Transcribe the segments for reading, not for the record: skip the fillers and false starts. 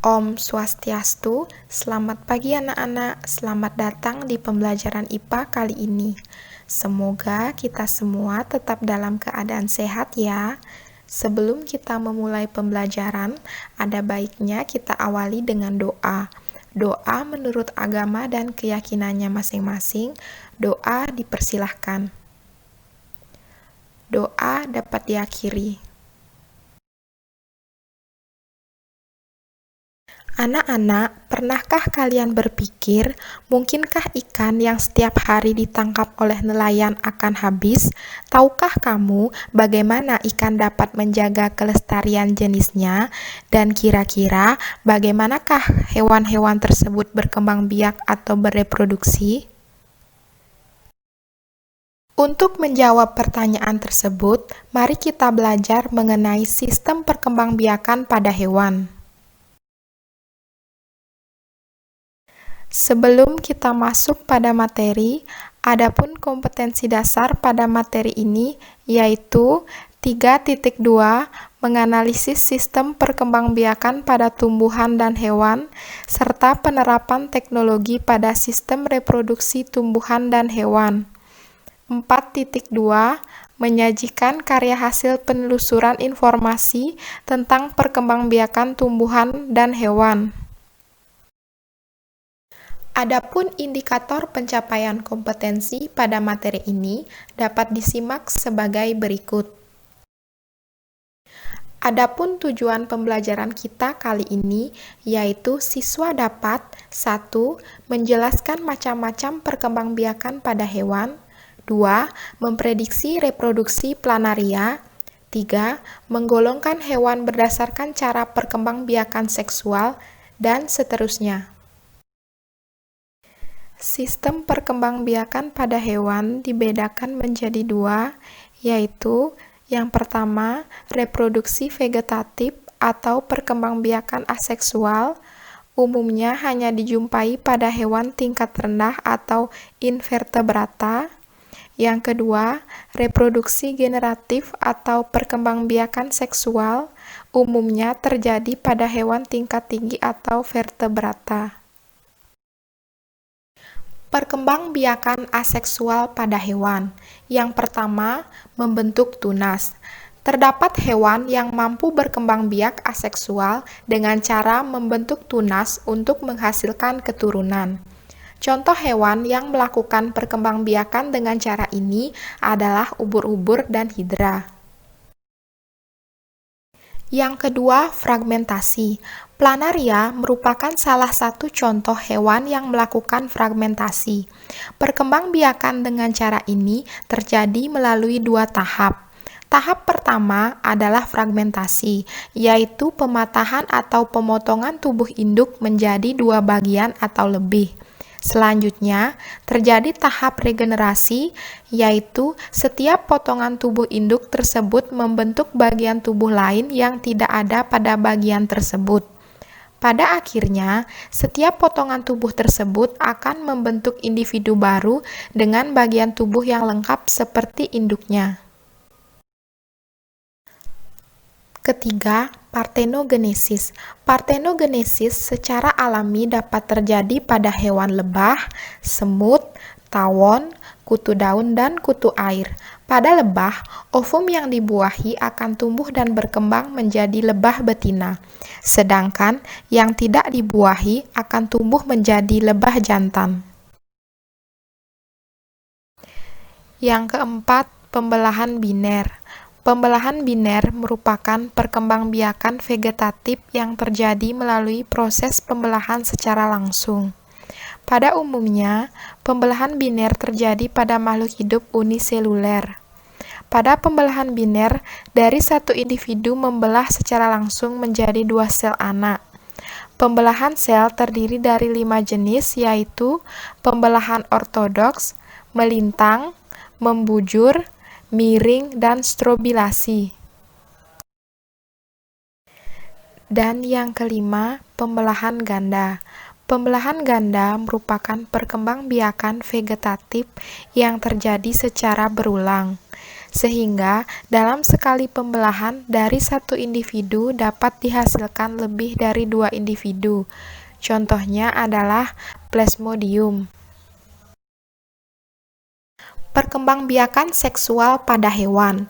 Om Swastiastu, selamat pagi anak-anak, selamat datang di pembelajaran IPA kali ini. Semoga kita semua tetap dalam keadaan sehat ya. Sebelum kita memulai pembelajaran, ada baiknya kita awali dengan doa. Doa menurut agama dan keyakinannya masing-masing, doa dipersilahkan. Doa dapat diakhiri. Anak-anak, pernahkah kalian berpikir, mungkinkah ikan yang setiap hari ditangkap oleh nelayan akan habis? Tahukah kamu bagaimana ikan dapat menjaga kelestarian jenisnya? Dan kira-kira bagaimanakah hewan-hewan tersebut berkembang biak atau bereproduksi? Untuk menjawab pertanyaan tersebut, mari kita belajar mengenai sistem perkembangbiakan pada hewan. Sebelum kita masuk pada materi, adapun kompetensi dasar pada materi ini yaitu 3.2 menganalisis sistem perkembangbiakan pada tumbuhan dan hewan serta penerapan teknologi pada sistem reproduksi tumbuhan dan hewan. 4.2 menyajikan karya hasil penelusuran informasi tentang perkembangbiakan tumbuhan dan hewan. Adapun indikator pencapaian kompetensi pada materi ini dapat disimak sebagai berikut. Adapun tujuan pembelajaran kita kali ini yaitu siswa dapat 1. Menjelaskan macam-macam perkembangbiakan pada hewan, 2. Memprediksi reproduksi planaria, 3. Menggolongkan hewan berdasarkan cara perkembangbiakan seksual, dan seterusnya. Sistem perkembangbiakan pada hewan dibedakan menjadi 2, yaitu yang pertama, reproduksi vegetatif atau perkembangbiakan aseksual, umumnya hanya dijumpai pada hewan tingkat rendah atau invertebrata. Yang kedua, reproduksi generatif atau perkembangbiakan seksual, umumnya terjadi pada hewan tingkat tinggi atau vertebrata. Perkembangbiakan aseksual pada hewan. Yang pertama, membentuk tunas. Terdapat hewan yang mampu berkembang biak aseksual dengan cara membentuk tunas untuk menghasilkan keturunan. Contoh hewan yang melakukan perkembangbiakan dengan cara ini adalah ubur-ubur dan hidra. Yang kedua, fragmentasi. Planaria merupakan salah satu contoh hewan yang melakukan fragmentasi. Perkembangbiakan dengan cara ini terjadi melalui 2 tahap. Tahap pertama adalah fragmentasi, yaitu pematahan atau pemotongan tubuh induk menjadi 2 bagian atau lebih. Selanjutnya, terjadi tahap regenerasi, yaitu setiap potongan tubuh induk tersebut membentuk bagian tubuh lain yang tidak ada pada bagian tersebut. Pada akhirnya, setiap potongan tubuh tersebut akan membentuk individu baru dengan bagian tubuh yang lengkap seperti induknya. Ketiga, partenogenesis. Partenogenesis secara alami dapat terjadi pada hewan lebah, semut, tawon, kutu daun, dan kutu air. Pada lebah, ovum yang dibuahi akan tumbuh dan berkembang menjadi lebah betina, sedangkan yang tidak dibuahi akan tumbuh menjadi lebah jantan. Yang keempat, pembelahan biner. Pembelahan biner merupakan perkembangbiakan vegetatif yang terjadi melalui proses pembelahan secara langsung. Pada umumnya, pembelahan biner terjadi pada makhluk hidup uniseluler. Pada pembelahan biner, dari satu individu membelah secara langsung menjadi 2 sel anak. Pembelahan sel terdiri dari 5 jenis, yaitu pembelahan ortodoks, melintang, membujur, miring, dan strobilasi. Dan yang kelima, pembelahan ganda. Pembelahan ganda merupakan perkembangbiakan vegetatif yang terjadi secara berulang. sehingga dalam sekali pembelahan dari satu individu dapat dihasilkan lebih dari 2 individu. Contohnya adalah Plasmodium. Perkembangbiakan seksual pada hewan.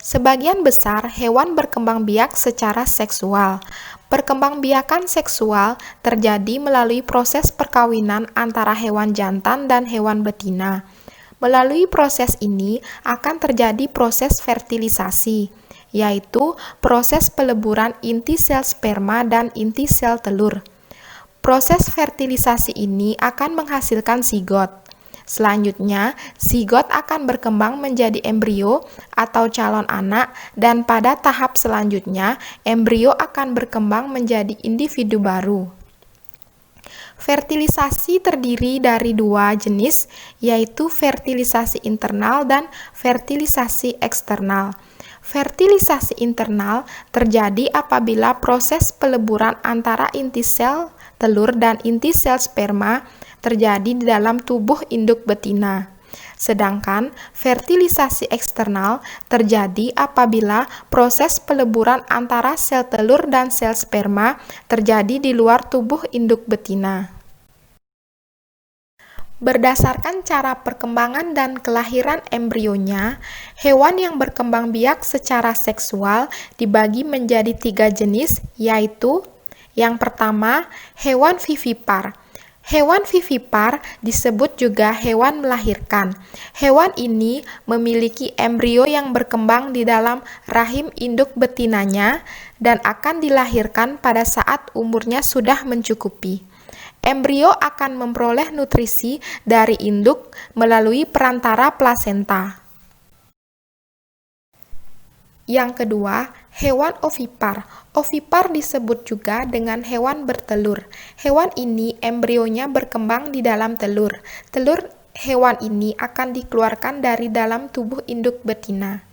Sebagian besar hewan berkembang biak secara seksual. Perkembangbiakan seksual terjadi melalui proses perkawinan antara hewan jantan dan hewan betina. Melalui proses ini akan terjadi proses fertilisasi, yaitu proses peleburan inti sel sperma dan inti sel telur. Proses fertilisasi ini akan menghasilkan zigot. Selanjutnya, zigot akan berkembang menjadi embrio atau calon anak, dan pada tahap selanjutnya, embrio akan berkembang menjadi individu baru. Fertilisasi terdiri dari 2 jenis, yaitu fertilisasi internal dan fertilisasi eksternal. Fertilisasi internal terjadi apabila proses peleburan antara inti sel telur dan inti sel sperma terjadi di dalam tubuh induk betina. Sedangkan fertilisasi eksternal terjadi apabila proses peleburan antara sel telur dan sel sperma terjadi di luar tubuh induk betina. Berdasarkan cara perkembangan dan kelahiran embrionya, hewan yang berkembang biak secara seksual dibagi menjadi 3 jenis, yaitu yang pertama, hewan vivipar. Hewan vivipar disebut juga hewan melahirkan. Hewan ini memiliki embrio yang berkembang di dalam rahim induk betinanya dan akan dilahirkan pada saat umurnya sudah mencukupi. Embrio akan memperoleh nutrisi dari induk melalui perantara plasenta. Yang kedua, hewan ovipar. Ovipar disebut juga dengan hewan bertelur. Hewan ini embrionya berkembang di dalam telur. Telur hewan ini akan dikeluarkan dari dalam tubuh induk betina.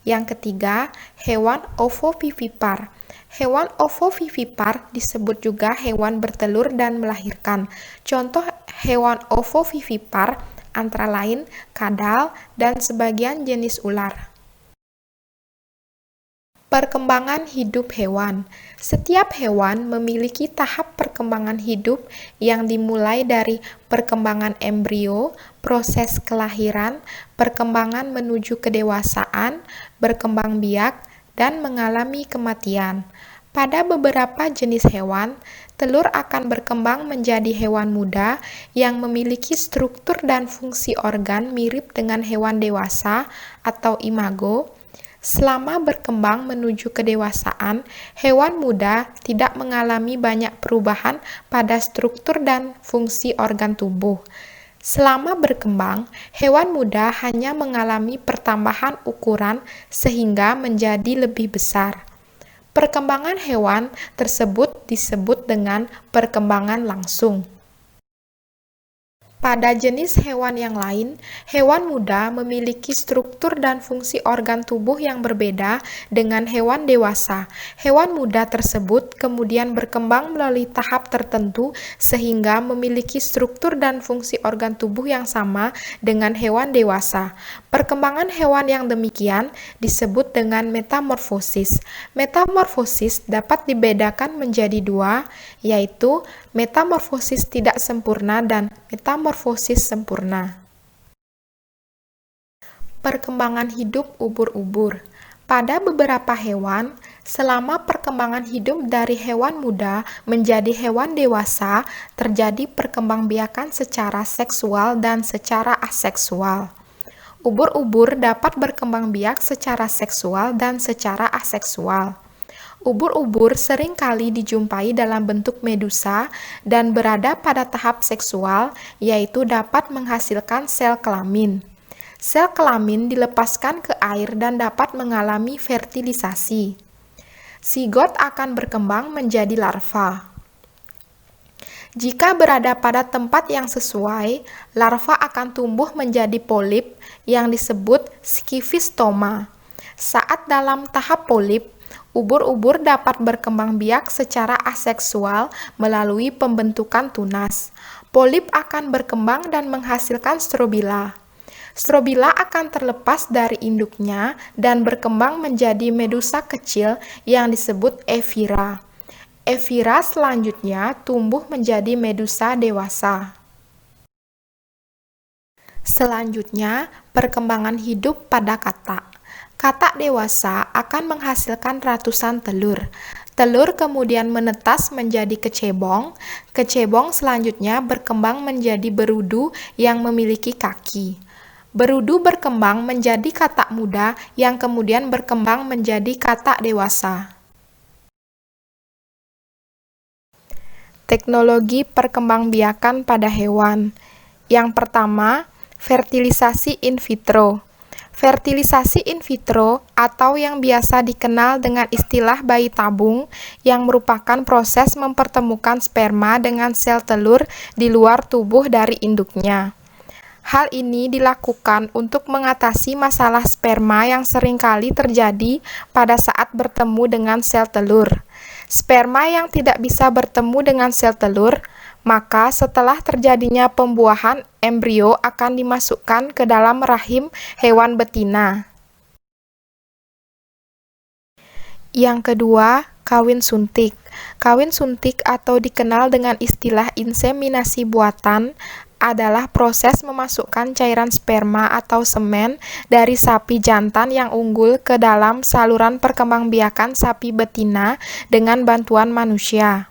Yang ketiga, hewan ovovivipar. Hewan ovovivipar disebut juga hewan bertelur dan melahirkan. Contoh hewan ovovivipar antara lain kadal dan sebagian jenis ular. Perkembangan hidup hewan. Setiap hewan memiliki tahap perkembangan hidup yang dimulai dari perkembangan embrio, proses kelahiran, perkembangan menuju kedewasaan, berkembang biak, dan mengalami kematian. Pada beberapa jenis hewan, telur akan berkembang menjadi hewan muda yang memiliki struktur dan fungsi organ mirip dengan hewan dewasa atau imago. Selama berkembang menuju kedewasaan, hewan muda tidak mengalami banyak perubahan pada struktur dan fungsi organ tubuh. Selama berkembang, hewan muda hanya mengalami pertambahan ukuran sehingga menjadi lebih besar. Perkembangan hewan tersebut disebut dengan perkembangan langsung. Pada jenis hewan yang lain, hewan muda memiliki struktur dan fungsi organ tubuh yang berbeda dengan hewan dewasa. Hewan muda tersebut kemudian berkembang melalui tahap tertentu sehingga memiliki struktur dan fungsi organ tubuh yang sama dengan hewan dewasa. Perkembangan hewan yang demikian disebut dengan metamorfosis. Metamorfosis dapat dibedakan menjadi 2, yaitu metamorfosis tidak sempurna dan metamorfosis sempurna. Perkembangan hidup ubur-ubur. Pada beberapa hewan, selama perkembangan hidup dari hewan muda menjadi hewan dewasa, terjadi perkembangbiakan secara seksual dan secara aseksual. Ubur-ubur dapat berkembang biak secara seksual dan secara aseksual. Ubur-ubur sering kali dijumpai dalam bentuk medusa dan berada pada tahap seksual, yaitu dapat menghasilkan sel kelamin. Sel kelamin dilepaskan ke air dan dapat mengalami fertilisasi. Zigot akan berkembang menjadi larva. Jika berada pada tempat yang sesuai, larva akan tumbuh menjadi polip yang disebut skifistoma. Saat dalam tahap polip, ubur-ubur dapat berkembang biak secara aseksual melalui pembentukan tunas. Polip akan berkembang dan menghasilkan strobila. Strobila akan terlepas dari induknya dan berkembang menjadi medusa kecil yang disebut evira. Evira selanjutnya tumbuh menjadi medusa dewasa. Selanjutnya, perkembangan hidup pada katak. Katak dewasa akan menghasilkan ratusan telur. Telur kemudian menetas menjadi kecebong. Kecebong selanjutnya berkembang menjadi berudu yang memiliki kaki. Berudu berkembang menjadi katak muda yang kemudian berkembang menjadi katak dewasa. Teknologi perkembangbiakan pada hewan. Yang pertama, fertilisasi in vitro. Fertilisasi in vitro atau yang biasa dikenal dengan istilah bayi tabung yang merupakan proses mempertemukan sperma dengan sel telur di luar tubuh dari induknya. Hal ini dilakukan untuk mengatasi masalah sperma yang seringkali terjadi pada saat bertemu dengan sel telur. Sperma yang tidak bisa bertemu dengan sel telur, maka setelah terjadinya pembuahan, embrio akan dimasukkan ke dalam rahim hewan betina. Yang kedua, kawin suntik. Kawin suntik atau dikenal dengan istilah inseminasi buatan adalah proses memasukkan cairan sperma atau semen dari sapi jantan yang unggul ke dalam saluran perkembangbiakan sapi betina dengan bantuan manusia.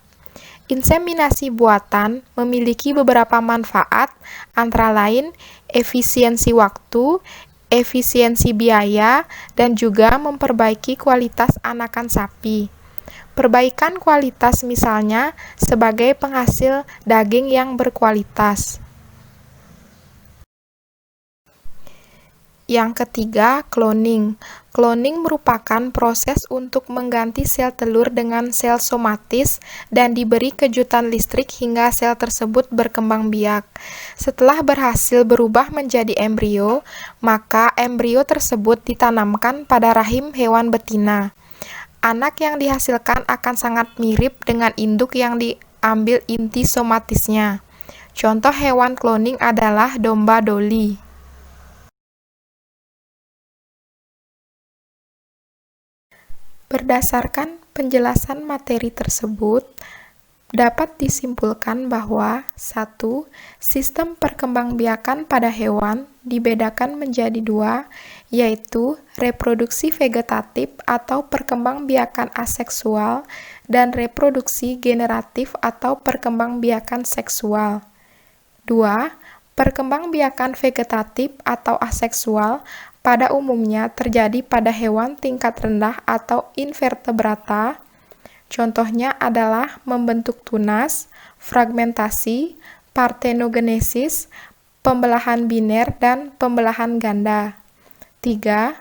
Inseminasi buatan memiliki beberapa manfaat, antara lain efisiensi waktu, efisiensi biaya, dan juga memperbaiki kualitas anakan sapi. Perbaikan kualitas misalnya sebagai penghasil daging yang berkualitas. Yang ketiga, cloning. Cloning merupakan proses untuk mengganti sel telur dengan sel somatis dan diberi kejutan listrik hingga sel tersebut berkembang biak. Setelah berhasil berubah menjadi embrio, maka embrio tersebut ditanamkan pada rahim hewan betina. Anak yang dihasilkan akan sangat mirip dengan induk yang diambil inti somatisnya. Contoh hewan cloning adalah domba Dolly. Berdasarkan penjelasan materi tersebut, dapat disimpulkan bahwa 1. Sistem perkembangbiakan pada hewan dibedakan menjadi 2, yaitu reproduksi vegetatif atau perkembangbiakan aseksual dan reproduksi generatif atau perkembangbiakan seksual. 2. Perkembangbiakan vegetatif atau aseksual pada umumnya terjadi pada hewan tingkat rendah atau invertebrata. Contohnya adalah membentuk tunas, fragmentasi, partenogenesis, pembelahan biner, dan pembelahan ganda. 3.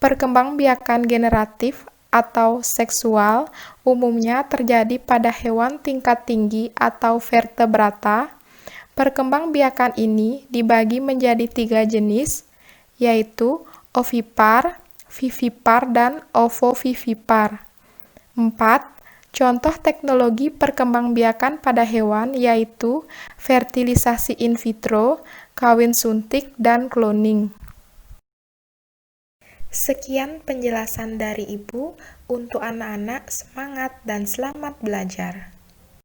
Perkembangbiakan generatif atau seksual umumnya terjadi pada hewan tingkat tinggi atau vertebrata. Perkembangbiakan ini dibagi menjadi 3 jenis, yaitu ovipar, vivipar, dan ovovivipar. 4. Contoh teknologi perkembangbiakan pada hewan yaitu fertilisasi in vitro, kawin suntik, dan cloning. Sekian penjelasan dari Ibu. Untuk anak-anak, semangat dan selamat belajar.